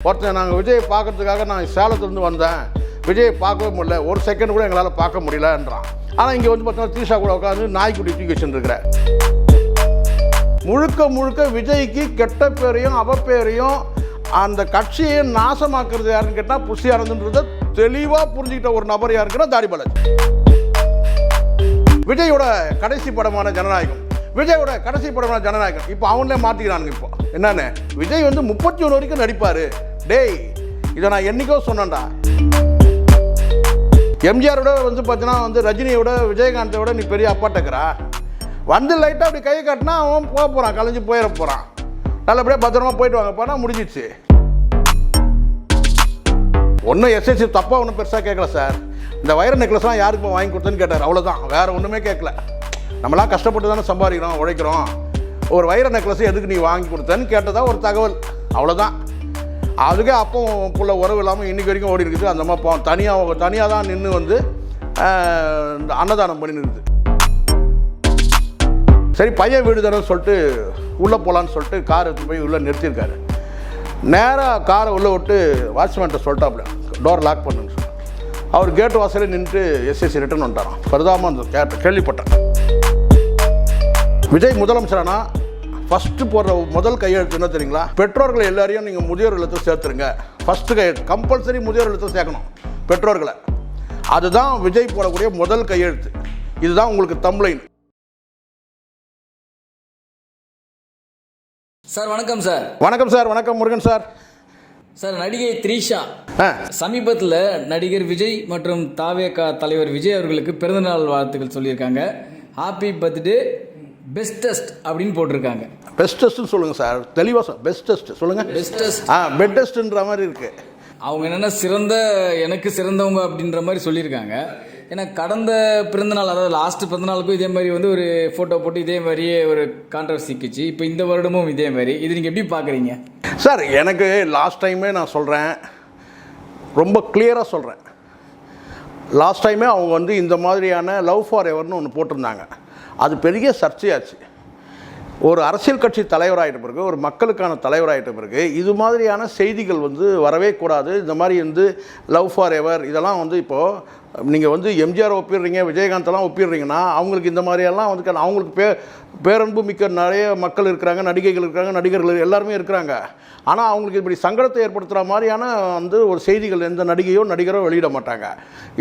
ஒருத்தன் நாங்கள் விஜயை பார்க்கறதுக்காக நான் சேலத்துலேருந்து வந்தேன், விஜயை பார்க்கவே முடியல, ஒரு செகண்ட் கூட எங்களால் பார்க்க முடியலன்றான். ஆனால் இங்கே வந்து பார்த்தீங்கன்னா தீஷா கூட உட்காந்து நாய்க்குட்டி தூக்கி வச்சுருக்கிற முழுக்க முழுக்க விஜய்க்கு கெட்ட பேரையும் அவப்பேரையும் அந்த கட்சியை நாசமாக்குறது யாருன்னு கேட்டால் புஷி ஆனந்த்ன்றதை தெளிவாக புரிஞ்சுக்கிட்ட ஒரு நபர் யாருக்குன்னா தாடி பாலாஜி. விஜயோட கடைசி படமான ஜனநாயகம், விஜயோட கடைசி படமான ஜனநாயகம் இப்போ அவங்களே மாற்றிக்கிறானுங்க. இப்போ என்னன்னு, விஜய் வந்து 31 வரைக்கும் நடிப்பார். டேய், இதை நான் என்னைக்கோ சொன்னேன்டா. எம்ஜிஆரோட வந்து பார்த்தீங்கன்னா வந்து ரஜினியோட விஜயகாந்தோட நீ பெரிய அப்பாட்டக்கிறா வந்து லைட்டாக அப்படி கையை காட்டினா அவன் போக போகிறான், கலைஞ்சு போயிட போகிறான். நல்லபடியாக பத்திரமா போயிட்டு வாங்க போனால் முடிஞ்சிச்சு. ஒன்றும் எஸ்எஸ்சி தப்பாக ஒன்றும் பெருசாக கேட்கல சார். இந்த வைர நெக்லஸ்லாம் யாருக்கு வாங்கி கொடுத்தேன்னு கேட்டார், அவ்வளோதான், வேறு ஒன்றுமே கேட்கல. நம்மளாம் கஷ்டப்பட்டு தானே சம்பாதிக்கிறோம், உழைக்கிறோம். ஒரு வைர நெக்லஸ் எதுக்கு நீ வாங்கி கொடுத்தேன்னு கேட்டதா ஒரு தகவல், அவ்வளோதான். அதுக்கே அப்போ புள்ள உறவு இல்லாமல் இன்றைக்கி வரைக்கும் ஓடி இருக்குது. அந்த மாதிரி தனியாக தான் நின்று வந்து அன்னதானம் பண்ணி இருக்குது. சரி, பையன் வீடு தானே சொல்லிட்டு உள்ளே போகலான்னு சொல்லிட்டு கார் எடுத்து போய் உள்ளே நிறுத்தியிருக்காரு. நேராக காரை உள்ளே விட்டு வாட்ச்மேன்ட்ட சொல்லிட்டாப்புல டோர் லாக் பண்ணுன்னு சொல்லி. அவர் கேட்டு வாசலே நின்றுட்டு எஸ்எஸ்சி ரிட்டர்ன் வந்துட்டாராம். பரிதாபமாக அந்த கேள்விப்பட்டேன். விஜய் முதலமைச்சரானா ஃபஸ்ட்டு போடுற முதல் கையெழுத்து என்ன தெரியுங்களா? பெற்றோர்களை எல்லாரையும் நீங்கள் முதியோர் இல்லத்தை சேர்த்துருங்க. ஃபஸ்ட்டு கையெழுத்து கம்பல்சரி முதியோர் இல்லத்தை சேர்க்கணும் பெற்றோர்களை. அதுதான் விஜய் போடக்கூடிய முதல் கையெழுத்து. இதுதான் உங்களுக்கு தம்ப்லைன். சார் வணக்கம் சார். வணக்கம் சார். வணக்கம் முருகன் சார். சார், நடிகை த்ரிஷா சமீபத்தில் நடிகர் விஜய் மற்றும் தாவேகா தலைவர் விஜய் அவர்களுக்கு பிறந்தநாள் வாழ்த்துக்கள் சொல்லியிருக்காங்க. ஹாப்பி பர்த்டே பெஸ்டஸ்ட் அப்படின்னு போட்டிருக்காங்க. பெஸ்டஸ்ட்னு சொல்லுங்கள் சார், தெளிவாக சார். பெஸ்டஸ்ட் சொல்லுங்கள். பெஸ்டஸ்ட் பெட்டஸ்ட்ன்ற மாதிரி இருக்குது. அவங்க என்னென்னா எனக்கு சிறந்தவங்க அப்படின்ற மாதிரி சொல்லியிருக்காங்க. ஏன்னா கடந்த பிறந்தநாள், அதாவது லாஸ்ட் பிறந்தநாளுக்கும் இதே மாதிரி வந்து ஒரு ஃபோட்டோ போட்டு இதே மாதிரியே ஒரு கான்ட்ரவர்சிக்குச்சு. இப்போ இந்த வருடமும் இதே மாதிரி. இது நீங்கள் எப்படி பார்க்குறீங்க சார்? எனக்கு லாஸ்ட் டைமே நான் சொல்கிறேன், ரொம்ப கிளியராக சொல்கிறேன். லாஸ்ட் டைமே அவங்க வந்து இந்த மாதிரியான லவ் ஃபார் எவர்னு ஒன்று போட்டிருந்தாங்க. அது பெரிய சர்ச்சையாச்சு. ஒரு அரசியல் கட்சி தலைவராகிட்ட பிறகு, ஒரு மக்களுக்கான தலைவராகிட்ட பிறகு இது மாதிரியான செய்திகள் வந்து வரவே கூடாது. இந்த மாதிரி வந்து லவ் ஃபார் எவர் இதெல்லாம் வந்து இப்போது நீங்கள் வந்து எம்ஜிஆர் ஒப்பிடுறீங்க, விஜயகாந்தெல்லாம் ஒப்பிடுறீங்கன்னா அவங்களுக்கு இந்த மாதிரியெல்லாம் வந்து அவங்களுக்கு பேரன்பு மிக்க நிறைய மக்கள் இருக்கிறாங்க, நடிகைகள் இருக்கிறாங்க, நடிகர்கள் எல்லாருமே இருக்கிறாங்க. ஆனால் அவங்களுக்கு இப்படி சங்கடத்தை ஏற்படுத்துகிற மாதிரியான வந்து ஒரு செய்திகள் எந்த நடிகையோ நடிகரோ வெளியிட மாட்டாங்க.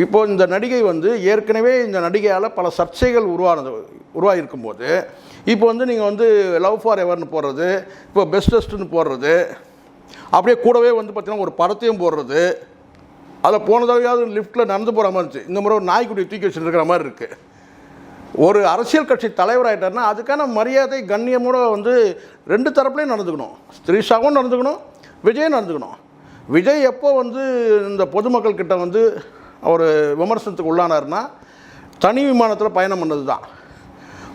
இப்போது இந்த நடிகை வந்து ஏற்கனவே இந்த நடிகையால் பல சர்ச்சைகள் உருவாகிருக்கும் போது இப்போ வந்து நீங்கள் வந்து லவ் ஃபார் எவர்னு போடுறது, இப்போ பெஸ்டஸ்ட்னு போடுறது, அப்படியே கூடவே வந்து பார்த்திங்கன்னா ஒரு படத்தையும் போடுறது, அதில் போன தடவையாவது லிஃப்ட்டில் நடந்து போகிற மாதிரி இருந்துச்சு. இந்த முறை ஒரு நாய்க்குட்டி தூக்கி வச்சுருக்கிற மாதிரி இருக்குது. ஒரு அரசியல் கட்சி தலைவராகிட்டார்னா அதுக்கான மரியாதை கண்ணியமோடு வந்து ரெண்டு தரப்புலையும் நடந்துக்கணும். த்ரிஷாவும் நடந்துக்கணும், விஜயும் நடந்துக்கணும். விஜய் எப்போ வந்து இந்த பொதுமக்கள் கிட்ட வந்து அவர் விமர்சனத்துக்கு உள்ளானார்னா தனி விமானத்தில் பயணம் பண்ணது தான்.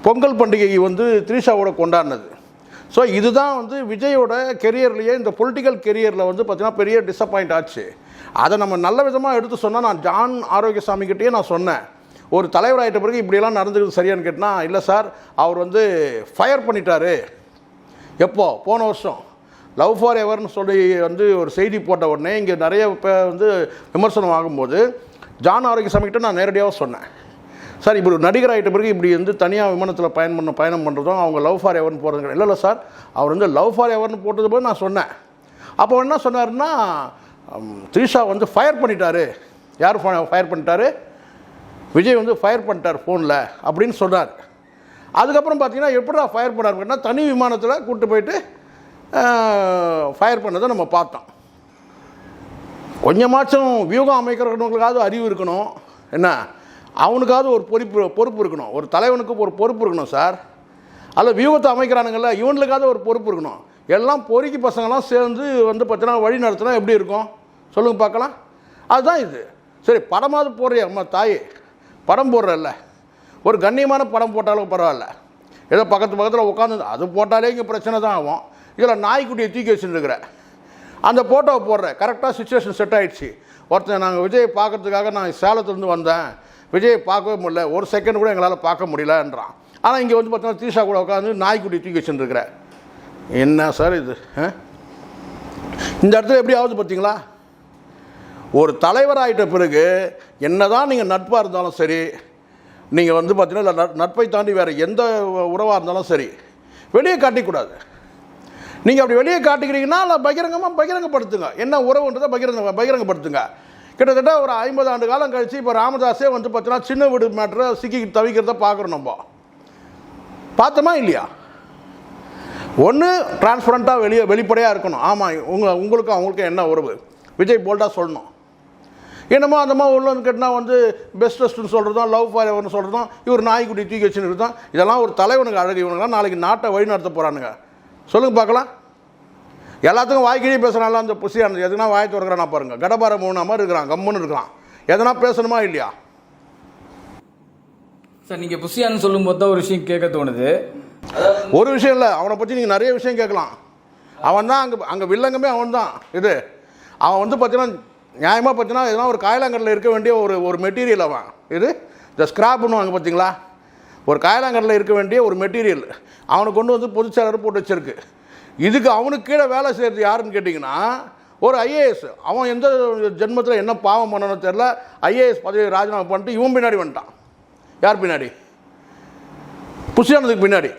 பொங்கல் பண்டிகை வந்து த்ரிஷாவோட கொண்டாடினது. ஸோ இதுதான் வந்து விஜயோட கெரியர்லேயே, இந்த பொலிட்டிக்கல் கெரியரில் வந்து பார்த்திங்கன்னா பெரிய டிசப்பாயிண்ட் ஆச்சு. அதை நம்ம நல்ல விதமாக எடுத்து சொன்னால், நான் ஜான் ஆரோக்கியசாமிக்கிட்டேயே நான் சொன்னேன், ஒரு தலைவராகிட்ட பிறகு இப்படியெல்லாம் நடந்துக்கிறது சரியானு கேட்டால், இல்லை சார், அவர் வந்து ஃபயர் பண்ணிட்டாரு. எப்போ? போன வருஷம் லவ் ஃபார் எவர்னு சொல்லி வந்து ஒரு செய்தி போட்ட உடனே இங்கே நிறைய வந்து விமர்சனம் ஆகும்போது ஜான் ஆரோக்கியசாமிக்கிட்ட நான் நேரடியாக சொன்னேன், சார் இப்படி ஒரு நடிகர் ஆகிட்ட பிறகு இப்படி வந்து தனியாக விமானத்தில் பயணம் பண்ணுறதும் அவங்க லவ் ஃபார் எவர்னு போடுறது இல்லை சார், அவர் வந்து லவ் ஃபார் எவர்னு போட்டது போது நான் சொன்னேன். அப்போ என்ன சொன்னார்னா, த்ரிஷா வந்து ஃபயர் பண்ணிட்டாரு. யார் ஃபயர் பண்ணிட்டாரு? விஜய் வந்து ஃபயர் பண்ணிட்டார் ஃபோனில் அப்படின்னு சொன்னார். அதுக்கப்புறம் பார்த்தீங்கன்னா எப்படிடா ஃபயர் பண்ணாருன்னா, தனி விமானத்தில் கூப்பிட்டு போயிட்டு ஃபயர் பண்ணதை நம்ம பார்த்தோம். கொஞ்சமாச்சும் வியூகம் அமைக்கிறவங்களுக்காவது அறிவு இருக்கணும். என்ன, அவனுக்காவது ஒரு பொறுப்பு இருக்கணும். ஒரு தலைவனுக்கு ஒரு பொறுப்பு இருக்கணும் சார். அதில் வியூகத்தை அமைக்கிறானுங்கள்ல, இவனுக்காவது ஒரு பொறுப்பு இருக்கணும். எல்லாம் பொறுக்கி பசங்கள்லாம் சேர்ந்து வந்து பார்த்தீங்கன்னா வழி நடத்தினா எப்படி இருக்கும் சொல்லுங்கள் பார்க்கலாம். அதுதான் இது. சரி, படமாவது போடுறியா அம்மா தாயே, படம் போடுறல்ல, ஒரு கண்ணியமான படம் போட்டாலும் பரவாயில்ல. ஏதோ பக்கத்தில் உட்காந்து அது போட்டாலே இங்கே பிரச்சனை தான் ஆகும். இதில் நாய்க்குட்டியை தூக்கி வச்சுருக்கிற அந்த ஃபோட்டோவை போடுற கரெக்டாக சுச்சுவேஷன் செட் ஆகிடுச்சு. ஒருத்தன் நாங்கள் விஜயை பார்க்கறதுக்காக நான் சேலத்துலேருந்து வந்தேன், விஜயை பார்க்கவே முடியல, ஒரு செகண்ட் கூட எங்களால் பார்க்க முடியலன்றான். ஆனால் இங்கே வந்து பார்த்தீங்கன்னா தீஷா கூட உட்காந்து நாய்க்குட்டி தூக்கி வச்சுருக்கிற என்ன சார் இது? இந்த இடத்துல எப்படி ஆகுது பார்த்தீங்களா? ஒரு தலைவர் ஆகிட்ட பிறகு என்னதான் நீங்கள் நட்பாக இருந்தாலும் சரி, நீங்கள் வந்து பார்த்தீங்கன்னா நட்பை தாண்டி வேறு எந்த உறவாக இருந்தாலும் சரி வெளியே காட்டிக்கூடாது. நீங்கள் அப்படி வெளியே காட்டிக்கிறீங்கன்னா பகிரங்கப்படுத்துங்க. என்ன உறவுன்றதை பகிரங்கப்படுத்துங்க. கிட்டத்தட்ட ஒரு 50 ஆண்டு காலம் கழித்து இப்போ ராமதாஸே வந்து பார்த்தீங்கன்னா சின்ன வீடு மேட்ரை சிக்கி தவிக்கிறத பார்க்குறோம். நம்ம பார்த்தோமா இல்லையா? ஒன்று டிரான்ஸ்பரண்ட்டாக வெளிப்படையாக இருக்கணும். ஆமாம், உங்களுக்கும் அவங்களுக்கும் என்ன உறவு, விஜய் போல்டாக சொல்லணும். என்னமோ அந்த மாதிரி உள்ள கேட்டால் வந்து பெஸ்டஸ்ட்னு சொல்கிறதும், லவ் ஃபார் எவர்னு சொல்கிறதும், இவர் நாய்க்குட்டி தூக்கி வச்சுன்னு இருக்கோம். இதெல்லாம் ஒரு தலைவனுக்கு அழகு. இவனுங்களாம் நாளைக்கு நாட்டை வழி நடத்த போகிறானுங்க. சொல்லுங்கள் பார்க்கலாம். எல்லாத்துக்கும் வாய்க்கிழி பேசுகிறாங்களா அந்த புசியானது? எதுனா வாய் திறக்கிறானா பாருங்கள். கடபார மூணு மாதிரி இருக்கிறான், கம்முன்னு இருக்கிறான். எதனா பேசணுமா இல்லையா? சார், நீங்கள் புசியானு சொல்லும்போது தான் ஒரு விஷயம் கேட்க தோணுது. ஒரு விஷயம் இல்லை, அவனை பற்றி நீங்கள் நிறைய விஷயம் கேட்கலாம். அவன் தான் அங்கே வில்லங்கமே அவன் தான். அவன் வந்து பார்த்தீங்கன்னா நியாயமாக பார்த்தீங்கன்னா எதனா ஒரு காயலாங்கரில் இருக்க வேண்டிய ஒரு மெட்டீரியல். அவன் இந்த ஸ்கிராப் பண்ணுவாங்க பார்த்தீங்களா, ஒரு காயலாங்கரில் இருக்க வேண்டிய ஒரு மெட்டீரியல் அவனை கொண்டு வந்து பொதுச்செயலர் போட்டு வச்சிருக்கு. இதுக்கு அவனுக்கு கீழே வேலை செய்கிறது யாருன்னு கேட்டிங்கன்னா ஒரு ஐஏஎஸ். அவன் எந்த ஜென்மத்தில் என்ன பாவம் பண்ணணும்னு தெரில, ஐஏஎஸ் பதவி ராஜினாமா பண்ணிட்டு இவன் பின்னாடி வந்துட்டான். யார் பின்னாடி? புசியானதுக்கு பின்னாடி.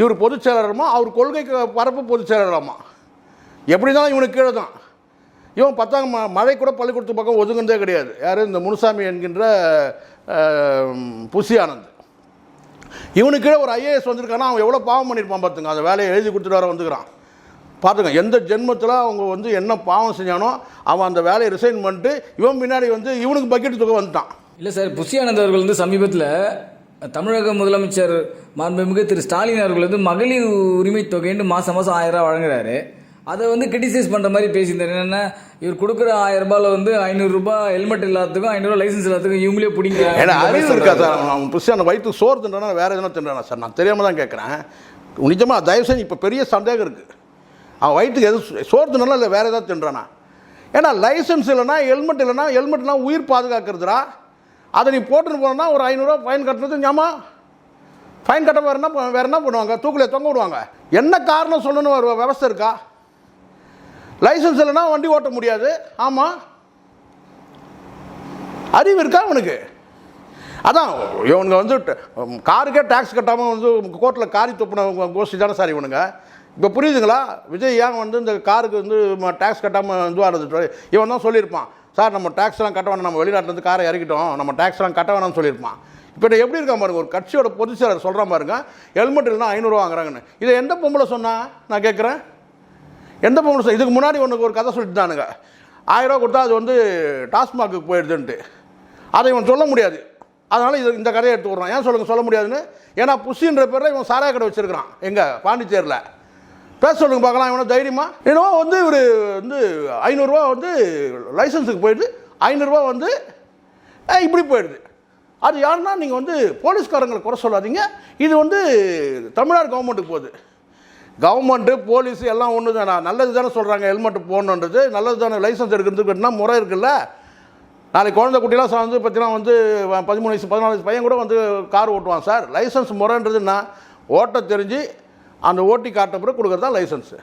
இவர் பொதுச்செயலரமா, அவர் கொள்கைக்கு பரப்பு பொதுச்செயலராமா. எப்படி தான் இவனுக்கு கீழே தான். இவன் பார்த்தாங்க மழை கூட பள்ளிக்கூடத்து பக்கம் ஒதுங்குனதே கிடையாது. யார்? இந்த முனுசாமி என்கின்ற புசியானந்த். இவனுக்கு கீழே ஒரு ஐஏஎஸ் வந்திருக்கானா, அவன் எவ்வளோ பாவம் பண்ணியிருப்பான் பார்த்துங்க. அந்த வேலையை எழுதி கொடுத்துட்டு வர வந்துக்கிறான் பார்த்துங்க. எந்த ஜென்மத்தில் அவங்க வந்து என்ன பாவம் செஞ்சானோ அவன் அந்த வேலையை ரிசைன் பண்ணிட்டு இவன் பின்னாடி வந்து இவனுக்கு பக்கெட் தொகை வந்துட்டான். இல்லை சார், புசியானந்த் அவர்கள் வந்து சமீபத்தில் தமிழக முதலமைச்சர் மாண்புமிகு திரு ஸ்டாலின் அவர்கள் வந்து மகளிர் உரிமை தொகைன்னு மாதம் 1000 ரூபா வழங்குறாரு. அதை வந்து கிரிட்டிசைஸ் பண்ணுற மாதிரி பேசியிருந்தார். என்னென்னா, இவர் கொடுக்குற 1000 ரூபாயில் வந்து 500 ரூபாய் ஹெல்மெட் எல்லாத்துக்கும், 500 ரூபா லைசன்ஸ் எல்லாத்துக்கும் இவங்களே பிடிங்க. ஏன்னா அறிவு இருக்கா சார்? அவன் புதுசாக வயிற்று சோறு தின்றானா வேறு எதுனா தின்றானா சார்? நான் தெரியாமல் தான் கேட்குறேன். நிஜமாக தயவு செஞ்சு இப்போ பெரிய சந்தேகம் இருக்குது. அவன் வயிற்றுக்கு எது சோறு தின்னானா இல்லை வேறு ஏதாவது தின்றானா? ஏன்னா லைசன்ஸ் இல்லைனா, ஹெல்மெட் இல்லைனா, ஹெல்மெட்னா உயிர் பாதுகாக்கிறதுடா. அதை நீ போட்டுன்னு போனோன்னா ஒரு 500 ரூபா ஃபைன் கட்டுறது ஞாமா. ஃபைன் கட்ட வேறு என்ன பண்ணுவாங்க? தூக்கில் தொங்க விடுவாங்க. என்ன காரணம் சொல்லணும் ஒரு விவசாய இருக்கா? லைசன்ஸ் இல்லைனா வண்டி ஓட்ட முடியாது. ஆமாம், அறிவு இருக்கா அவனுக்கு? அதான் இவனுங்க வந்து காருக்கே டேக்ஸ் கட்டாமல் வந்து கோர்ட்டில் காரி தொப்பின கோஷ்டி தானே சார் இவனுங்க. இப்போ புரியுதுங்களா? விஜய் ஏன் வந்து இந்த காருக்கு வந்து டேக்ஸ் கட்டாமல் வந்து ஆடுறது? இவன் தான் சொல்லியிருப்பான், சார் நம்ம டேக்ஸ்லாம் கட்ட வேணாம், நம்ம வெளிநாட்டிலேருந்து காரை இறக்கிட்டோம், நம்ம டேக்ஸ்லாம் கட்ட வேணாம்னு சொல்லியிருப்பான். இப்போ எப்படி இருக்கா பாருங்க, ஒரு கட்சியோட பொதுச் செயலர் சொல்கிறான் பாருங்க, ஹெல்மெட் இல்லைனா 500 ரூபா வாங்குறாங்கன்னு. இதை எந்த பொம்பளை சொன்னா? நான் கேட்குறேன், எந்த பொம்பளை? இதுக்கு முன்னாடி ஒன்று ஒரு கதை சொல்லிட்டு தானுங்க, 1000 ரூபா கொடுத்தா அது வந்து டாஸ்மாக்கு போயிடுதுன்ட்டு. அதை இவன் சொல்ல முடியாது. அதனால் இந்த கதையை எடுத்து விட்றான். ஏன் சொல்ல முடியாதுன்னு? ஏன்னா புஷின்ற பேரில் இவன் சாராய கடை வச்சுருக்கிறான். எங்கே? பாண்டிச்சேரியில். பேச சொல்லுங்க பார்க்கலாம். இவனை தைரியமா? என்னவோ வந்து இவர் வந்து 500 ரூபா வந்து லைசன்ஸுக்கு போயிடுது, 500 ரூபா வந்து இப்படி போயிடுது. அது யாருன்னா, நீங்கள் வந்து போலீஸ்காரங்களை குறை சொல்லாதீங்க, இது வந்து தமிழ்நாடு கவர்மெண்ட்டுக்கு போகுது. கவர்மெண்ட்டு போலீஸு எல்லாம் ஒன்று தானே, நல்லது தானே சொல்கிறாங்க. ஹெல்மெட்டு போடணுன்றது நல்லது தானே. லைசன்ஸ் எடுக்கிறதுக்குன்னா முறை இருக்குல்ல. நாளைக்கு குழந்தை குட்டிலாம் வந்து பார்த்தீங்கன்னா வந்து 13 வயசு 14 வயசு பையன் கூட வந்து கார் ஓட்டுவான் சார். லைசன்ஸ் முறைன்றதுன்னா ஓட்ட தெரிஞ்சு அந்த ஓட்டி காட்ட பிறகு கொடுக்குறது தான் லைசன்ஸு.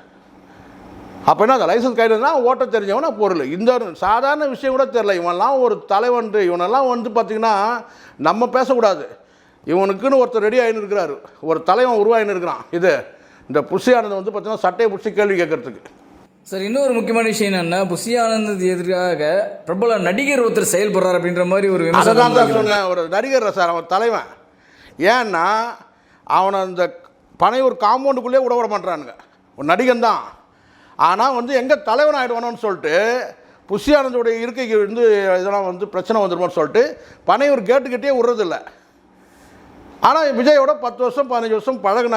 அப்போ என்ன, அந்த லைசன்ஸ் கையில் இருந்தால் ஓட்ட தெரிஞ்சவனா பொருள். இந்த சாதாரண விஷயம் கூட தெரில. இவனெல்லாம் ஒரு தலைவன். இவனெல்லாம் வந்து பார்த்திங்கன்னா நம்ம பேசக்கூடாது. இவனுக்குன்னு ஒருத்தர் ரெடி ஆகின்னு இருக்கிறாரு, ஒரு தலைவன் உருவாகின்னு இருக்கிறான். இந்த புஷி ஆனந்த் வந்து பார்த்தீங்கன்னா சட்டையை பிடிச்சி கேள்வி கேட்கறதுக்கு. சார், இன்னொரு முக்கியமான விஷயம் என்னன்னா, புஷி ஆனந்த் எதிராக பிரபல நடிகர் ஒருத்தர் செயல்படுறார் அப்படின்ற மாதிரி ஒரு விமர்சனம் தான் சொன்னேன். ஒரு நடிகர் சார், அவன் தலைவன். ஏன்னா அவனை அந்த பனையூர் காம்பவுண்டுக்குள்ளே விட மாட்டானுங்க. ஒரு நடிகன் தான், ஆனால் வந்து எங்கே தலைவன் ஆகிடுவானோன்னு சொல்லிட்டு புஷி ஆனந்தோடைய இருக்கைக்கு வந்து இதெல்லாம் வந்து பிரச்சனை வந்துடுமோன்னு சொல்லிட்டு பனையூர் கேட்டுக்கிட்டே விடுறதில்லை. ஆனால் விஜயோட 10 வருஷம் 15 வருஷம் பழகின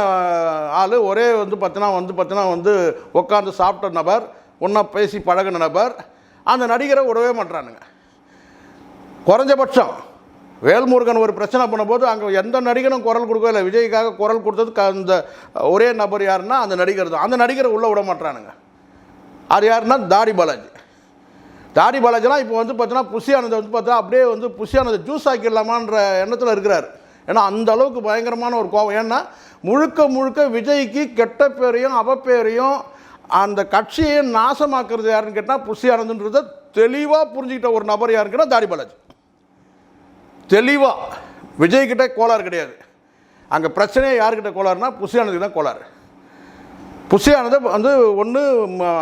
ஆள், ஒரே வந்து பார்த்தீங்கன்னா வந்து உட்காந்து சாப்பிட்ட நபர், ஒன்றா பேசி பழகின நபர், அந்த நடிகரை விடவே மாட்டானுங்க. குறைஞ்சபட்சம் வேல்முருகன் ஒரு பிரச்சனை பண்ணும்போது அங்கே எந்த நடிகனும் குரல் கொடுக்கவே இல்லை. விஜய்க்காக குரல் கொடுத்ததுக்கு அந்த ஒரே நபர் யாருன்னா அந்த நடிகர் தான். அந்த நடிகரை உள்ளே விட மாட்டானுங்க. அது யாருன்னா தாடி பாலாஜி. தாடி பாலாஜிலாம் இப்போ வந்து பார்த்தீங்கன்னா புஷி ஆனந்த் வந்து பார்த்தா அப்படியே வந்து புஷி ஆனந்த் ஜூஸ் ஆக்கிடலாமான்ற எண்ணத்தில் இருக்கிறார். ஏன்னா அந்த அளவுக்கு பயங்கரமான ஒரு கோபம். ஏன்னா முழுக்க விஜய்க்கு கெட்ட பேரையும் அவப்பேரையும் அந்த கட்சியை நாசமாக்குறது யாருன்னு கேட்டால் புஷி ஆனந்த்ன்றதை தெளிவாக புரிஞ்சுக்கிட்ட ஒரு நபர் யாருன்னு கேட்டால் தாடி பாலாஜி. தெளிவாக விஜய்கிட்ட கோளாறு கிடையாது. அங்கே பிரச்சனையே யாருக்கிட்ட கோளாறுனா புஷி ஆனந்துக்கு தான் கோளாறு. புஷி ஆனந்தை வந்து ஒன்று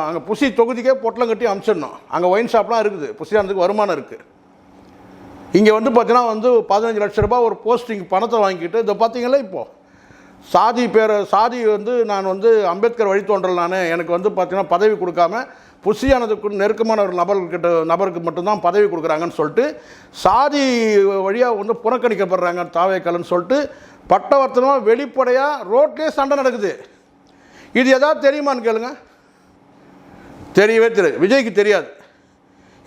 அங்கே புஷி தொகுதிக்கே பொட்டலம் கட்டி அனுப்பிச்சிடணும். அங்கே ஒயின் ஷாப்லாம் இருக்குது, புஷி ஆனந்துக்கு வருமானம் இருக்குது. இங்கே வந்து பார்த்தீங்கன்னா வந்து 15 லட்ச ரூபாய் ஒரு போஸ்டிங் பணத்தை வாங்கிக்கிட்டு இதை பார்த்தீங்களா இப்போது சாதி வந்து நான் வந்து அம்பேத்கர் வழித்தோன்றல் எனக்கு வந்து பார்த்தீங்கன்னா பதவி கொடுக்காம புஷி ஆனந்துக்கு நெருக்கமான ஒரு நபருக்கு மட்டும்தான் பதவி கொடுக்குறாங்கன்னு சொல்லிட்டு சாதி வழியாக வந்து புறக்கணிக்கப்படுறாங்க தாவேக்கல்னு சொல்லிட்டு பட்டவர்த்தனமாக வெளிப்படையாக ரோட்லேயே சண்டை நடக்குது. இது எதாவது தெரியுமான்னு கேளுங்க. தெரியவே தெரியாது. விஜய்க்கு தெரியாது.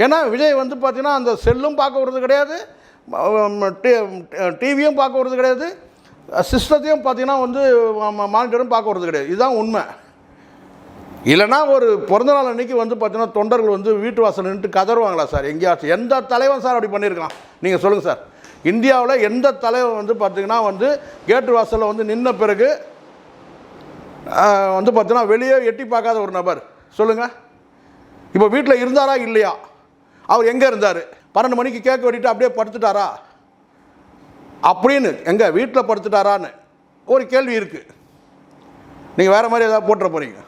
ஏன்னா விஜய் வந்து பார்த்தீங்கன்னா அந்த செல்லும் பார்க்க வருது கிடையாது, டிவியும் பார்க்க வருது கிடையாது, சிஸ்டத்தையும் பார்த்தீங்கன்னா வந்து மானிட்டரும் பார்க்க வருது கிடையாது. இதுதான் உண்மை. இல்லைனா ஒரு பிறந்தநாள் அன்றைக்கி வந்து பார்த்தீங்கன்னா தொண்டர்கள் வந்து வீட்டு வாசல் நின்றுட்டு கதறுவாங்களா சார்? எங்கேயாச்சும் எந்த தலைவன் சார் அப்படி பண்ணியிருக்கலாம்? நீங்கள் சொல்லுங்கள் சார். இந்தியாவில் எந்த தலைவன் வந்து பார்த்தீங்கன்னா வந்து கேட்டு வாசலில் வந்து நின்ன பிறகு வந்து பார்த்தீங்கன்னா வெளியே எட்டி பார்க்காத ஒரு நபர் சொல்லுங்கள். இப்போ வீட்டில் இருந்தாரா இல்லையா? அவர் எங்கே இருந்தார்? 12 மணிக்கு கேக் வெட்டிட்டு அப்படியே படுத்துட்டாரா அப்படின்னு எங்கே வீட்டில் படுத்துட்டாரான்னு ஒரு கேள்வி இருக்குது. நீங்கள் வேறு மாதிரி ஏதாவது போட்டுற போகிறீங்க.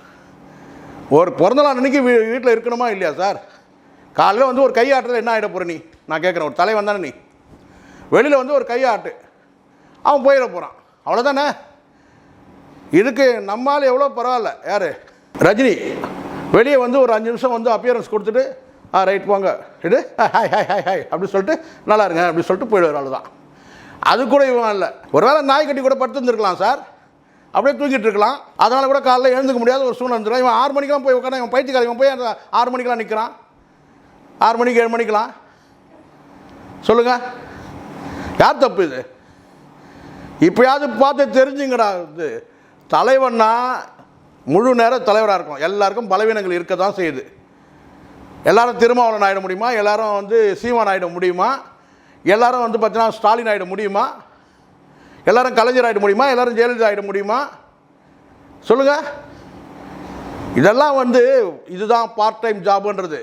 ஒரு பிறந்தநாள் அன்றைக்கி வீட்டில் இருக்கணுமா இல்லையா சார்? காலையில் வந்து ஒரு கையாட்டுறது என்ன ஆகிட போகிற நீ? நான் கேட்குறேன். ஒரு தலைவன் தானே நீ. வெளியில் வந்து ஒரு கையாட்டு அவன் போயிட போகிறான், அவ்வளோதானே. இதுக்கு நம்மால் எவ்வளோ பரவாயில்ல. யார்? ரஜினி வெளியே வந்து ஒரு 5 நிமிஷம் வந்து அப்பியரன்ஸ் கொடுத்துட்டு ரைட் போங்க இது ஹாய் ஹாய் ஹாய் ஹாய் அப்படின்னு சொல்லிட்டு நல்லா இருங்க அப்படின்னு சொல்லிட்டு போயிடுவார். அவ்வளோதான். அது கூட இவன் இல்லை. ஒரு வேளை நாய் கட்டி கூட படுத்துருந்துருக்கலாம் சார், அப்படியே தூக்கிட்டு இருக்கலாம். அதனால் கூட காலையில் எழுந்துக்க முடியாத ஒரு சூழ்நிலை இருந்துக்கலாம். இவன் 6 மணிக்கெலாம் போய் உட்காந்து இவன் பைத்தியக்காரன். இவன் போய் அந்த 6 மணிக்கெலாம் நிற்கிறான், 6 மணிக்கு 7 மணிக்கெலாம். சொல்லுங்கள், யார் தப்பு இது? இப்போயாவது பார்த்து தெரிஞ்சுங்கடா. இது தலைவன்னா முழு நேரம் தலைவராக இருக்கும். எல்லாருக்கும் பலவீனங்கள் இருக்க தான் செய்யுது. எல்லாரும் திருமாவளவன் ஆகிட முடியுமா? எல்லாரும் வந்து சீமான் ஆகிட முடியுமா? எல்லாரும் வந்து பார்த்தீங்கன்னா ஸ்டாலின் ஆகிட முடியுமா? எல்லாரும் கலைஞர் ஆகிட முடியுமா? எல்லாரும் ஜெயலலிதா ஆகிட முடியுமா? சொல்லுங்கள். இதெல்லாம் வந்து இதுதான் பார்ட் டைம் ஜாபுன்றது.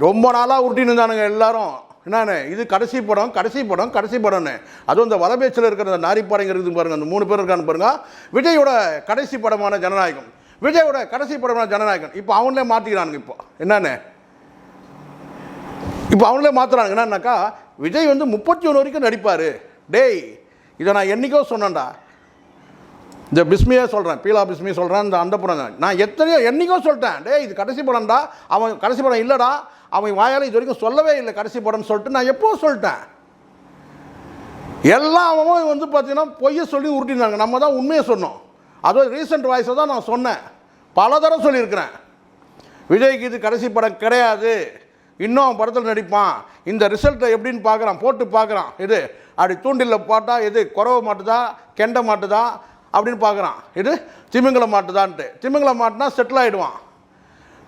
ரொம்ப நாளாக உருட்டின்னு இருந்தானுங்க எல்லாரும். என்னன்னு இது கடைசி படம் கடைசின்னு. அதுவும் இந்த வலபேச்சில் இருக்கிற நாரிப்பாடைங்க இருக்குது பாருங்கள், அந்த 3 பேர் இருக்கான்னு பாருங்கள். விஜயோட கடைசி படமான ஜனநாயகம், விஜயோட கடைசி படமான ஜனநாயகம். இப்போ அவங்களே மாற்றிக்கிறானுங்க. இப்போ அவங்களே மாற்றுறானுங்க. என்னன்னாக்கா விஜய் வந்து 31 வரைக்கும் நடிப்பார். டேய், இதை நான் என்றைக்கோ சொன்னேன்டா. இந்த பிஸ்மியே சொல்கிறேன், பீலா பிஸ்மி சொல்கிறேன், இந்த அந்த படம் நான் என்றைக்கோ சொல்லிட்டேன். டேய், இது கடைசி படம்டா. அவன் கடைசி படம் இல்லைடா, அவன் வாயால் இது வரைக்கும் சொல்லவே இல்லை கடைசி படம்னு சொல்லிட்டு நான் எப்போ சொல்லிட்டேன். எல்லாம் அவன் வந்து பார்த்தீங்கன்னா பொய்யை சொல்லி உருட்டினாங்க. நம்ம தான் உண்மையை சொன்னோம். அதுவும் ரீசெண்ட் வாய்ஸை தான் நான் சொன்னேன். பல தடவை சொல்லியிருக்கிறேன். விஜய்க்கு இது கடைசி படம் கிடையாது, இன்னும் அவன் படத்தில் நடிப்பான். இந்த ரிசல்ட்டை எப்படின்னு பார்க்குறான், போட்டு பார்க்குறான். இது அப்படி தூண்டில் போட்டால் எது குறவை மாட்டுதா கெண்டை மாட்டுதா அப்படின்னு பார்க்குறான். இது திமிங்கலம் மாட்டுதான்ட்டு. திமிங்கலம் மாட்டினா செட்டில் ஆகிடுவான்.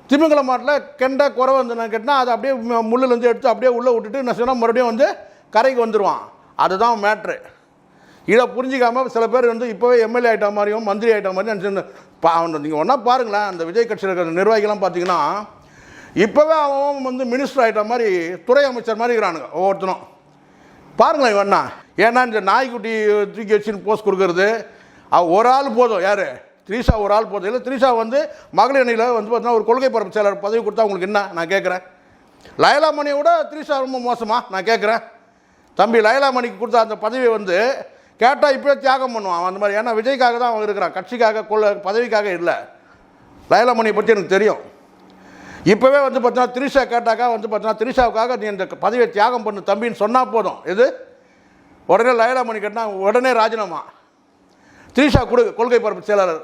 திமிங்கலம் மாட்டில் கெண்டை குறவை வந்து நான் கேட்டால் அதை அப்படியே முள்ளுலேருந்து எடுத்து அப்படியே உள்ளே விட்டுட்டு என்ன சொன்னால் மறுபடியும் வந்து கரைக்கு வந்துடுவான். அதுதான் மேட்ரு. இதை புரிஞ்சிக்காமல் சில பேர் வந்து இப்போவே எம்எல்ஏ ஆகிட்ட மாதிரியும் மந்திரி ஆகிட்ட மாதிரி நினச்சி நீங்கள் ஒன்றா பாருங்களேன். அந்த விஜய் கட்சியில் இருக்கிற நிர்வாகிகள்லாம் பார்த்தீங்கன்னா இப்போவே அவன் வந்து மினிஸ்டர் ஆகிட்ட மாதிரி, துறை அமைச்சர் மாதிரி இருக்கிறானுங்க ஒவ்வொருத்தனும். பாருங்களேன் இவன்னா. ஏன்னா இந்த நாய்க்குட்டி தூக்கி வச்சுன்னு போஸ்ட் கொடுக்கறது ஒரு ஆள் போதும். யார்? த்ரீஷா ஒரு ஆள் போதும். இல்லை த்ரீஷா வந்து மகளிர் அணியில் வந்து பார்த்தீங்கன்னா ஒரு கொள்கை பரப்பு செயலர் பதவி கொடுத்தா உங்களுக்கு என்ன நான் கேட்குறேன். லயலாமணியை விட த்ரீஷா ரொம்ப மோசமா நான் கேட்குறேன். தம்பி லயலாமணிக்கு கொடுத்த அந்த பதவியை வந்து கேட்டால் இப்போயே தியாகம் பண்ணுவான் அந்த மாதிரி. ஏன்னா விஜய்க்காக தான் அவன் இருக்கிறான், கட்சிக்காக பதவிக்காக இல்லை. லயலாமணியை பற்றி எனக்கு தெரியும். இப்போவே வந்து பார்த்தீங்கன்னா த்ரீஷா கேட்டாக்கா வந்து பார்த்தீங்கன்னா த்ரீஷாவுக்காக நீ இந்த பதவியை தியாகம் பண்ணு தம்பின்னு சொன்னால் போதும். இது உடனே லயலாமணி கேட்டால் உடனே ராஜினாமா. த்ரீஷா கொள்கை பரப்பு செயலாளர்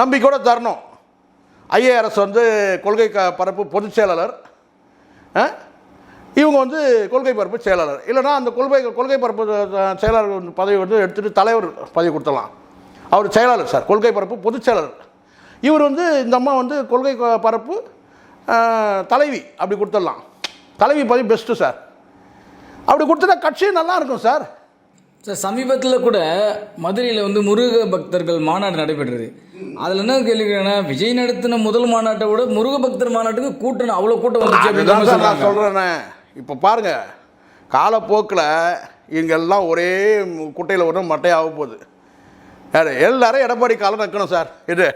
நம்பிக்கையோட தரணும். ஐஏஆர்எஸ் வந்து கொள்கை பரப்பு பொதுச் செயலாளர், இவங்க வந்து கொள்கை பரப்பு செயலாளர். இல்லைனா அந்த கொள்கை பரப்பு செயலாளர் பதவி வந்து எடுத்துகிட்டு தலைவர் பதவி கொடுத்துடலாம். அவர் செயலாளர் சார், கொள்கை பரப்பு பொதுச் செயலாளர். இவர் வந்து இந்த அம்மா வந்து கொள்கை பரப்பு தலைவி அப்படி கொடுத்துடலாம். தலைவி பதவி பெஸ்ட்டு சார். அப்படி கொடுத்துட்டா கட்சியும் நல்லா இருக்கும் சார். சார் சமீபத்தில் கூட மதுரையில் வந்து முருக பக்தர்கள் மாநாடு நடைபெற்றது. அதில் என்ன கேள்விக்கிறேன்னா, விஜய் நடத்தின முதல் மாநாட்டை விட முருக பக்தர் மாநாட்டுக்கு கூட்டம் அவ்வளோ கூட்டம் வந்துச்சு. நான் சொல்கிறேன்னே, இப்போ பாருங்கள், காலப்போக்கில் இங்கெல்லாம் ஒரே குட்டையில் ஒன்று மட்டையாக போகுது. யார் எல்லாரும் எடப்பாடி காலம் நிற்கணும் சார். இது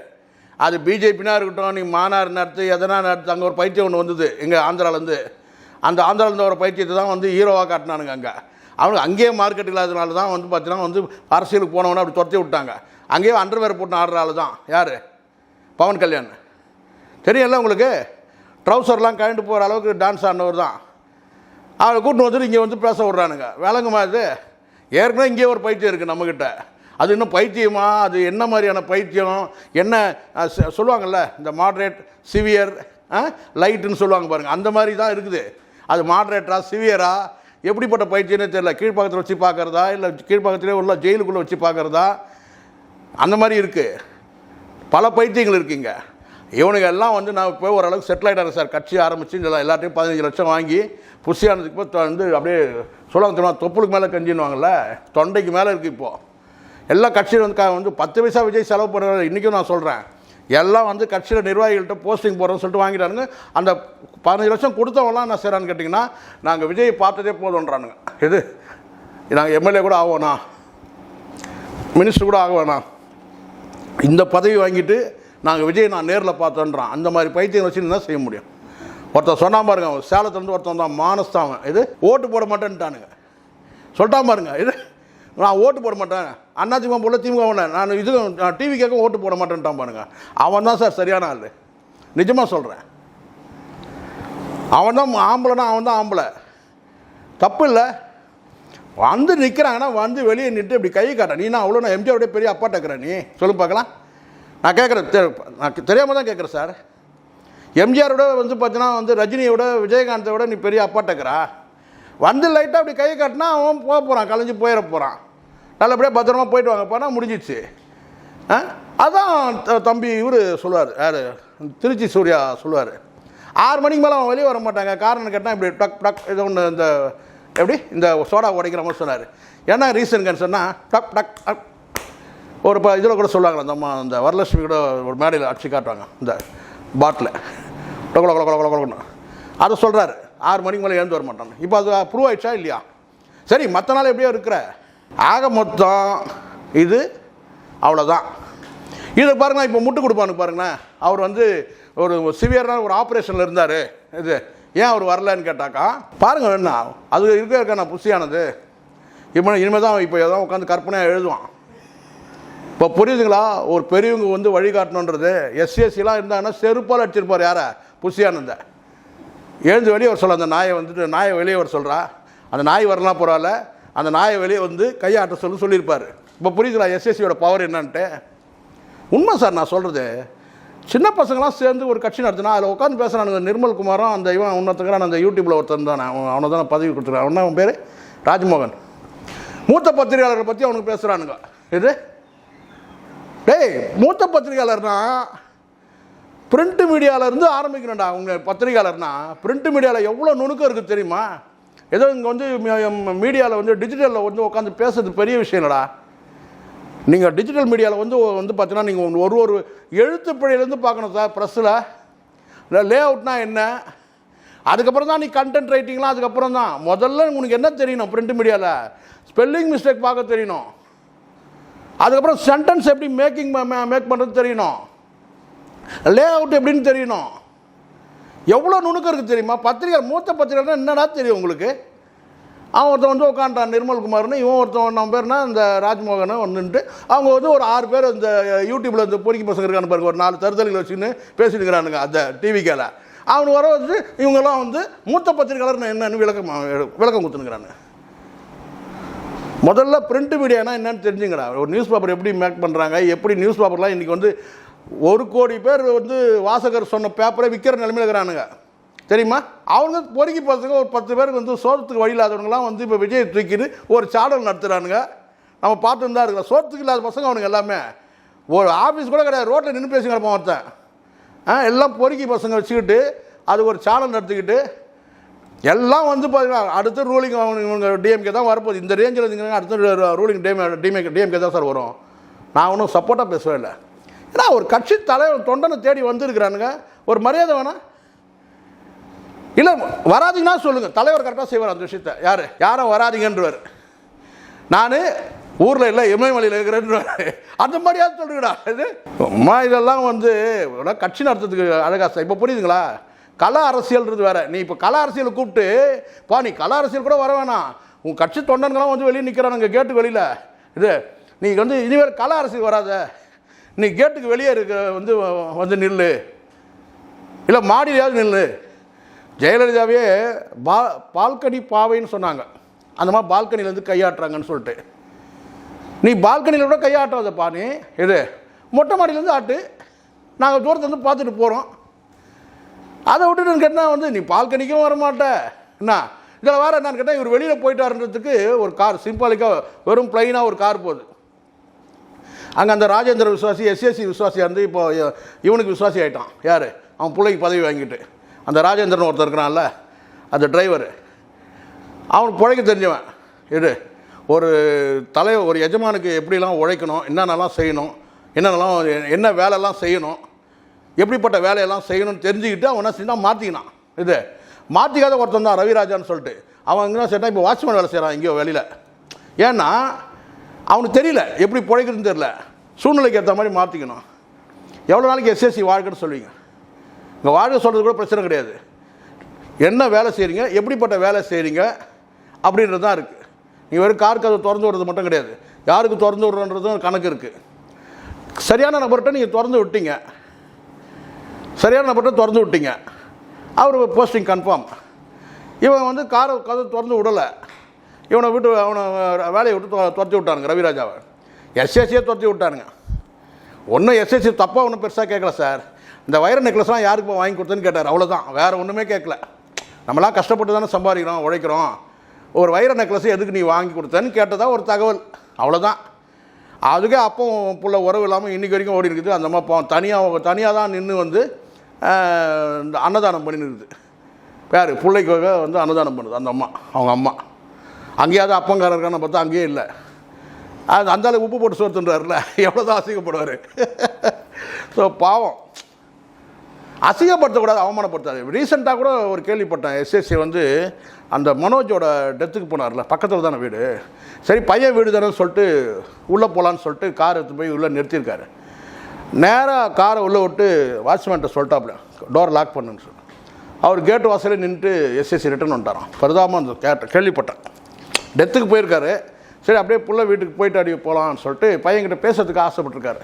அது பிஜேபினா இருக்கட்டும், நீ மாநாடு நடத்து எதனா நடத்து. அங்கே ஒரு பைத்தியம் ஒன்று வந்தது எங்கள் ஆந்திராலேருந்து. அந்த ஆந்திராலேருந்து ஒரு பைத்தியத்தை தான் வந்து ஹீரோவாக காட்டினானுங்க. அவனுக்கு அங்கேயே மார்க்கெட் இல்லாதனால தான் வந்து பார்த்தீங்கன்னா வந்து அரசியலுக்கு போனவொன்னே அப்படி துரத்தி விட்டாங்க. அங்கேயே அண்டர்வேர் போட்டு ஆடுற ஆள் தான் யார்? பவன் கல்யாண். தெரியல உங்களுக்கு? ட்ரௌசர்லாம் கழண்டு போகிற அளவுக்கு டான்ஸ் ஆடினவர் தான். அவரை கூட்டின்னு வந்துட்டு இங்கே வந்து பேச விட்றானுங்க. விளங்குமா? இது ஏற்கனவே இங்கே ஒரு பைத்தியம் இருக்குது நம்மக்கிட்ட. அது இன்னும் பைத்தியமா? அது என்ன மாதிரியான பைத்தியம்? என்ன சொல்லுவாங்கள்ல, இந்த மாட்ரேட், சிவியர், லைட்டுன்னு சொல்லுவாங்க பாருங்கள், அந்த மாதிரி தான் இருக்குது. அது மாட்ரேட்டரா சிவியரா எப்படிப்பட்ட பைத்தியம்னே தெரியல. கீழ்ப்பாக்கத்தில் வச்சு பார்க்குறதா இல்லை கீழ்ப்பாக்கத்திலே உள்ள ஜெயிலுக்குள்ளே வச்சு பார்க்குறதா, அந்த மாதிரி இருக்குது. பல பைத்தியங்கள் இருக்குங்க. இவனுங்க எல்லாம் வந்து நான் இப்போ ஓரளவுக்கு செட்டில் ஆகிட்டாங்க சார். கட்சி ஆரம்பித்து எல்லாத்தையும் 15 லட்சம் வாங்கி புஷியானதுக்கு இப்போ வந்து அப்படியே சொல்லுவாங்க தெரியுமா, தொப்புளுக்கு மேலே கஞ்சின்னுவாங்கள்ல, தொண்டைக்கு மேலே இருக்குது. இப்போது எல்லா கட்சியில் வந்து 10 பைசா விஜய் செலவு பண்ணுறாரு. இன்றைக்கும் நான் சொல்கிறேன், எல்லாம் வந்து கட்சியில் நிர்வாகிகள்கிட்ட போஸ்டிங் போடுறோன்னு சொல்லிட்டு வாங்கிட்டானுங்க. அந்த 15 லட்சம் கொடுத்தவங்களாம் என்ன செய்கிறான்னு கேட்டிங்கன்னா, நாங்கள் விஜயை பார்த்ததே போதுன்றானுங்க. இது நாங்கள் எம்எல்ஏ கூட ஆகுவோண்ணா, மினிஸ்டர் கூட ஆகுவேண்ணா, இந்த பதவி வாங்கிட்டு நாங்கள் விஜய் நான் நேரில் பார்த்தோன்றான். அந்த மாதிரி பைத்தியம் வச்சு என்ன செய்ய முடியும்? ஒருத்தர் சொன்னான் பாருங்க, சேலத்துலேருந்து ஒருத்தன் தான் மானஸ்தாவன், இது ஓட்டு போட மாட்டேன்ட்டானுங்க. சொல்லிட்டான் பாருங்க, இது நான் ஓட்டு போட மாட்டேன், அதிமுக போல திமுக நான் இது டிவி கேட்க ஓட்டு போட மாட்டேன்ட்டான் பாருங்க. அவன் தான் சார் சரியான ஆள், நிஜமாக சொல்கிறேன். அவன் தான் ஆம்பளைனா அவன் தான் ஆம்பளை, தப்பு இல்லை. வந்து நிற்கிறாங்கன்னா வந்து வெளியே நின்று இப்படி கை காட்ட, நீ நான் அவ்வளோ நான் எம்ஜிஆருடைய பெரிய அப்பாட்டக்கிறேன், நீ சொல்லு பார்க்கலாம். நான் கேட்குறேன், நான் தெரியாமல் தான் கேட்குறேன் சார். எம்ஜிஆரோட வந்து பார்த்தீங்கன்னா வந்து ரஜினியோட விஜயகாந்தை விட நீ பெரிய அப்பாட்டக்கிறா? வந்து லைட்டாக அப்படி கை காட்டினா அவன் போக போகிறான், கலைஞ்சி போயிட போகிறான். நல்லபடியாக பத்திரமா போயிட்டு வாங்க போனால் முடிஞ்சிச்சு. அதான் தம்பி இவர் சொல்லுவார், யார், திருச்சி சூர்யா சொல்லுவார், 6 மணிக்கு மேலே அவன் வெளியே வர மாட்டாங்க. காரணம் கேட்டால் இப்படி டக் டக் இது ஒன்று இந்த எப்படி இந்த சோடா உடைக்கிற மாதிரி சொன்னார். ஏன்னா ரீசன் சொன்னால் டக் டக் டக். ஒரு இதில் கூட சொல்லுவாங்க, அந்த அம்மா அந்த வரலட்சுமி கூட ஒரு மேடையில் அடிச்சு காட்டுவாங்க, இந்த பாட்டில் கொல கொல கொல கொல கொலன்னு. அதை சொல்கிறாரு, 6 மணிக்கு மேலே எழுந்து வர மாட்டாங்க. இப்போ அது ப்ரூவ் ஆயிடுச்சா இல்லையா? சரி, மற்ற நாள் எப்படியோ இருக்கிற. ஆக மொத்தம் இது அவ்வளோதான். இதை பாருங்களேன், இப்போ முட்டு கொடுப்பானுங்க பாருங்களேன். அவர் வந்து ஒரு சிவியரான ஒரு ஆப்ரேஷனில் இருந்தார், இது ஏன் அவர் வரலன்னு கேட்டாக்கா பாருங்கள் வேணா, அது இருக்க நான் புஷியானது இனிமேல் தான் இப்போ எதாவது உட்காந்து கற்பனையாக எழுதுவான். இப்போ புரியுதுங்களா? ஒரு பெரியவங்க வந்து வழிகாட்டணுன்றது. எஸ்சிஎஸ்சிலாம் இருந்தாங்கன்னா செருப்பால் அடிச்சிருப்பார் யாரை? புஷியானந்த. எழுந்து வெளியே வர சொல்ல, அந்த நாயை வந்துட்டு நாயை வெளியே வர சொல்கிறா, அந்த நாய் வரலாம் பரவாயில்ல, அந்த நாயை வெளியே வந்து கையாட்ட சொல்லியிருப்பார். இப்போ புரியுதுங்களா எஸ்எஸ்சியோட பவர் என்னன்ட்டு? உண்மை சார் நான் சொல்கிறது. சின்ன பசங்களாம் சேர்ந்து ஒரு கட்சி நடத்தினா அதில் உட்காந்து பேசுகிறானுங்க. நிர்மல் குமாரும் அந்த இவன் இன்னொருத்தங்கிறான், அந்த யூடியூப்பில் ஒருத்தன் தானே, அவனை தான் பதவி கொடுத்துருக்கான். அவன் பேர் ராஜ்மோகன். மூத்த பத்திரிகையாளரை பற்றி அவனுக்கு பேசுகிறானுங்க. இது டேய், மூத்த பத்திரிகையாளர்னா பிரிண்ட் மீடியாவிலேருந்து ஆரம்பிக்கணும்டா. அவங்க பத்திரிகையாளர்னா பிரிண்ட் மீடியாவில் எவ்வளோ நுணுக்கம் இருக்குது தெரியுமா? ஏதோ இங்கே வந்து மீடியாவில் வந்து டிஜிட்டலில் வந்து உட்காந்து பேசுறது பெரிய விஷயம் இல்லைடா. நீங்கள் டிஜிட்டல் மீடியாவில் வந்து பார்த்தீங்கன்னா நீங்கள் ஒரு எழுத்து பிழையிலேருந்து பார்க்கணும் சார். ப்ரெஸ்ஸில் லே அவுட்னா என்ன, அதுக்கப்புறம் தான் நீ கண்டென்ட் ரைட்டிங்லாம் அதுக்கப்புறம் தான். முதல்ல உனக்கு என்ன தெரியணும்? பிரிண்ட் மீடியாவில் ஸ்பெல்லிங் மிஸ்டேக் பார்க்க தெரியணும். அதுக்கப்புறம் சென்டென்ஸ் எப்படி மேக் பண்ணுறது தெரியணும். லே அவுட் எப்படின்னு தெரியணும். எவ்வளோ நுணுக்கம் இருக்குது தெரியுமா? பத்திரிகை மூத்த பத்திரிகைனா என்னடா தெரியும் உங்களுக்கு? அவன் ஒருத்தன் வந்து உட்காண்டான் நிர்மல்குமார்னு, இவன் ஒருத்தன் நம்ம பேர்னா இந்த ராஜ்மோகன் ஒன்றுன்ட்டு. அவங்க வந்து ஒரு 6 பேர் இந்த யூடியூப்பில் இந்த பொறிக்கி பசங்க இருக்கான்னு பாருங்க, ஒரு 4 தருதல்களை வச்சுன்னு பேசிட்டு இருக்கிறானுங்க அந்த டிவிக்கால. அவனு வர வந்து இவங்கெல்லாம் வந்து மூத்த பத்திரிகையாளர் என்னன்னு விளக்கம் கொடுத்துனுங்கிறாங்க. முதல்ல பிரிண்ட் மீடியானா என்னன்னு தெரிஞ்சுங்கடா. ஒரு நியூஸ் பேப்பர் எப்படி மேக் பண்ணுறாங்க, எப்படி நியூஸ் பேப்பர்லாம் இன்றைக்கி வந்து 1 கோடி பேர் வந்து வாசகர் சொன்ன பேப்பரை விற்கிற நிலைமையில் இருக்கிறானுங்க தெரியுமா? அவங்க பொறுக்கி பசங்க ஒரு 10 பேருக்கு வந்து சோத்துக்கு வழி இல்லாதவங்களாம் வந்து இப்போ விஜய் தூக்கிட்டு ஒரு சேனல் நடத்துகிறானுங்க. நம்ம பார்த்துன்னு தான் இருக்கிறோம். சோத்துக்கு இல்லாத பசங்க அவனுங்க எல்லாமே. ஒரு ஆஃபீஸ் கூட கிடையாது, ரோட்டில் நின்று பேசி கிடப்பான் ஒருத்தன். எல்லாம் பொறுக்கி பசங்க வச்சுக்கிட்டு அது ஒரு சேனல் நடத்திக்கிட்டு எல்லாம் வந்து பார்த்தீங்கன்னா அடுத்த ரூலிங் இவங்க டிஎம்கே தான் வரப்போகுது. இந்த ரேஞ்சில் இருந்தீங்கன்னா அடுத்த ரூலிங் டிஎம்கே தான் சார் வரும். நான் ஒன்றும் சப்போர்ட்டாக பேசவே இல்லை. ஏன்னா ஒரு கட்சி தலைவர் தொண்டனை தேடி வந்துருக்கிறானுங்க, ஒரு மரியாதை வேணாம். இல்லை வராதிங்கன்னா சொல்லுங்கள், தலைவர் கரெக்டாக செய்வார் அந்த விஷயத்த. யாரும் வராதிங்கன்றவர். நான் ஊரில் இல்லை இமயமலையில் இருக்கிறேன்னு அந்த மாதிரியாவது சொல்லுங்கடா. இது அம்மா இதெல்லாம் வந்து கட்சி நடத்துறதுக்கு அழகா சார். இப்போ புரியுதுங்களா? கல அரசியல்ன்றது வேறு. நீ இப்போ கல அரசியலை கூப்பிட்டு நீ கல அரசியல் கூட வர வேணாம். உன் கட்சி தொண்டன்களாம் வந்து வெளியே நிற்கிறானுங்க கேட்டு வெளியில். இது நீ வந்து இனிமேல் கல அரசியல் வராத, நீ கேட்டுக்கு வெளியே வந்து நில்லு, இல்லை மாடியிலையாவது நில்லு. ஜெயலலிதாவே பால்கனி பாவைன்னு சொன்னாங்க. அந்த மாதிரி பால்கனிலேருந்து கையாட்டுறாங்கன்னு சொல்லிட்டு நீ பால்கனியில் கூட கையாட்டாதப்பா. நீ இது மொட்டை மாடியிலேருந்து ஆட்டு, நாங்கள் தூரத்துலேருந்து பார்த்துட்டு போகிறோம். அதை விட்டுட்டு கேட்டால் வந்து நீ பால்கனிக்கும் வரமாட்ட. என்ன இதில் வேறு என்னன்னு கேட்டால் இவர் வெளியில் போயிட்டாருன்றதுக்கு ஒரு கார் சிம்பாலிக்காக வெறும் ப்ளைனாக ஒரு கார் போகுது. அங்கே அந்த ராஜேந்திர விசுவாசி எஸ்எஸ்சி விசுவாசியாக இருந்து இப்போ இவனுக்கு விசுவாசி ஆகிட்டான். யார்? அவன் பிள்ளைக்கு பதவி வாங்கிட்டு அந்த ராஜேந்திரன் ஒருத்தர் இருக்கிறான்ல, அந்த டிரைவர், அவனுக்கு பிழைக்க தெரிஞ்சவன். இது ஒரு தலைவர், ஒரு எஜமானுக்கு எப்படிலாம் உழைக்கணும், என்னென்னலாம் செய்யணும், என்ன வேலையெல்லாம் செய்யணும், எப்படிப்பட்ட வேலையெல்லாம் செய்யணும்னு தெரிஞ்சுக்கிட்டு அவன் என்ன செஞ்சால் மாற்றிக்கினான். இது மாற்றிக்காத ஒருத்தன் தான் ரவிராஜான்னு சொல்லிட்டு. அவன் எங்கே சேர்த்தா இப்போ வாட்ச்மேன் வேலை செய்கிறான் எங்கேயோ வெளியில். ஏன்னா அவனுக்கு தெரியல எப்படி பிழைக்கிறதுன்னு தெரியல. சூழ்நிலைக்கு ஏற்ற மாதிரி மாற்றிக்கணும். எவ்வளோ நாளைக்கு எஸ்எஸ்சி வாழ்க்கைன்னு சொல்லுவீங்க? இங்கே வாழ்க்கை சொல்கிறது கூட பிரச்சனை கிடையாது. என்ன வேலை செய்கிறீங்க, எப்படிப்பட்ட வேலை செய்கிறீங்க அப்படின்றது தான் இருக்குது. நீங்கள் வெறும் காருக்கு அதை திறந்து விடுறது மட்டும் கிடையாது, யாருக்கு திறந்து விடுறன்றதும் கணக்கு இருக்குது. சரியான நபர்கிட்ட நீங்கள் திறந்து விட்டீங்க, சரியான நபர்கிட்ட திறந்து விட்டீங்க, அவர் போஸ்டிங் கன்ஃபார்ம். இவன் வந்து கதை திறந்து விடலை, இவனை வேலையை விட்டு துரத்தி விட்டானுங்க. ரவிராஜாவை எஸ்எஸ்சியே துரத்தி விட்டானுங்க. ஒன்றும் எஸ்எஸ்சி தப்பாக ஒன்றும் பெருசாக கேட்கல சார். இந்த வைர நெக்லஸ்லாம் யாருக்கு இப்போ வாங்கி கொடுத்தேன்னு கேட்டார், அவ்வளோதான். வேறு ஒன்றுமே கேட்கல. நம்மளாம் கஷ்டப்பட்டு தானே சம்பாதிக்கிறோம், உழைக்கிறோம். ஒரு வைர நெக்லஸ் எதுக்கு நீ வாங்கி கொடுத்தேன்னு கேட்டதா ஒரு தகவல், அவ்வளோதான். அதுக்கே அப்போ புள்ள உறவு இல்லாமல் இன்றைக்கி வரைக்கும் ஓடி இருக்குது. அந்த மாதிரி தனியாக தான் நின்று வந்து இந்த அன்னதானம் பண்ணிருக்குது. யார்? பிள்ளைக்காக வந்து அன்னதானம் பண்ணுது அந்த அம்மா, அவங்க அம்மா. அங்கேயாவது அப்பங்காரர் இருக்கான்னு பார்த்தா அங்கேயே இல்லை. அது அந்தாலும் உப்பு போட்டு சோர்த்துன்றார்ல, எவ்வளோ தான் அசிங்கப்படுவார். ஸோ பாவம், அசிங்கப்படுத்தக்கூடாது, அவமானப்படுத்தாது. ரீசெண்டாக கூட ஒரு கேள்விப்பட்டேன், எஸ்எஸ்சி வந்து அந்த மனோஜோட டெத்துக்கு போனார்ல, பக்கத்தில் தானே வீடு. சரி பையன் வீடு தானே சொல்லிட்டு உள்ளே போகலான்னு சொல்லிட்டு கார் எடுத்து போய் உள்ளே நிறுத்தியிருக்காரு. நேராக காரை உள்ளே விட்டு வாட்ச்மேன்ட்ட சொல்லிட்டாப்புல டோர் லாக் பண்ணுன்னு சொல்லி. அவர் கேட்டு வாசலே நின்றுட்டு எஸ்எஸ்சி ரிட்டர்ன் வந்துட்டாராம். பரிதாபமாக அந்த கேள்விப்பட்டேன். டெத்துக்கு போயிருக்காரு. சரி அப்படியே புள்ள வீட்டுக்கு போயிட்டு அடி போகலான்னு சொல்லிட்டு பையன்கிட்ட பேசுறதுக்கு ஆசைப்பட்டிருக்காரு.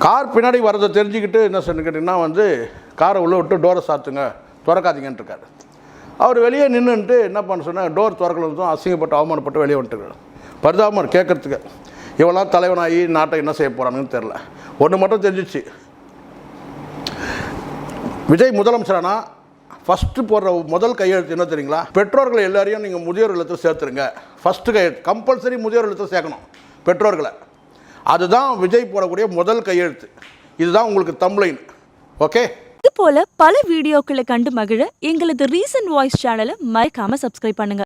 கார் பின்னாடி வரதை தெரிஞ்சுக்கிட்டு என்ன சொன்னு கேட்டிங்கன்னா வந்து காரை உள்ளே விட்டு டோரை சாத்துங்க, திறக்காதீங்கன்ட்டு இருக்காரு. அவர் வெளியே நின்றுன்ட்டு என்ன பண்ண சொன்னால் டோர் திறக்கலதும் அசிங்கப்பட்டு அவமானப்பட்டு வெளியே வந்துட்டுருக்காரு. பரிதாபமாக கேட்குறதுக்கு. இவெல்லாம் தலைவனாகி நாட்டை என்ன செய்ய போகிறானுன்னு தெரில. ஒன்று மட்டும் தெரிஞ்சிச்சு, விஜய் முதலமைச்சரானா ஃபஸ்ட்டு போடுற முதல் கையெழுத்து என்ன தெரியுங்களா? பெற்றோர்களை எல்லாரையும் நீங்கள் முதியோர் இல்லத்தில் சேர்த்துருங்க. ஃபஸ்ட்டு கையெழுத்து கம்பல்சரி முதியோர் இல்லத்தில் சேர்க்கணும் பெற்றோர்களை. அதுதான் விஜய் போடக்கூடிய முதல் கையெழுத்து. இதுதான் உங்களுக்கு தம்ப்லைன். ஓகே, இது போல பல வீடியோக்களை கண்டு மகிழ எங்களது ரீசன்ட் வாய்ஸ் சேனலை மறக்காம சப்ஸ்கிரைப் பண்ணுங்க.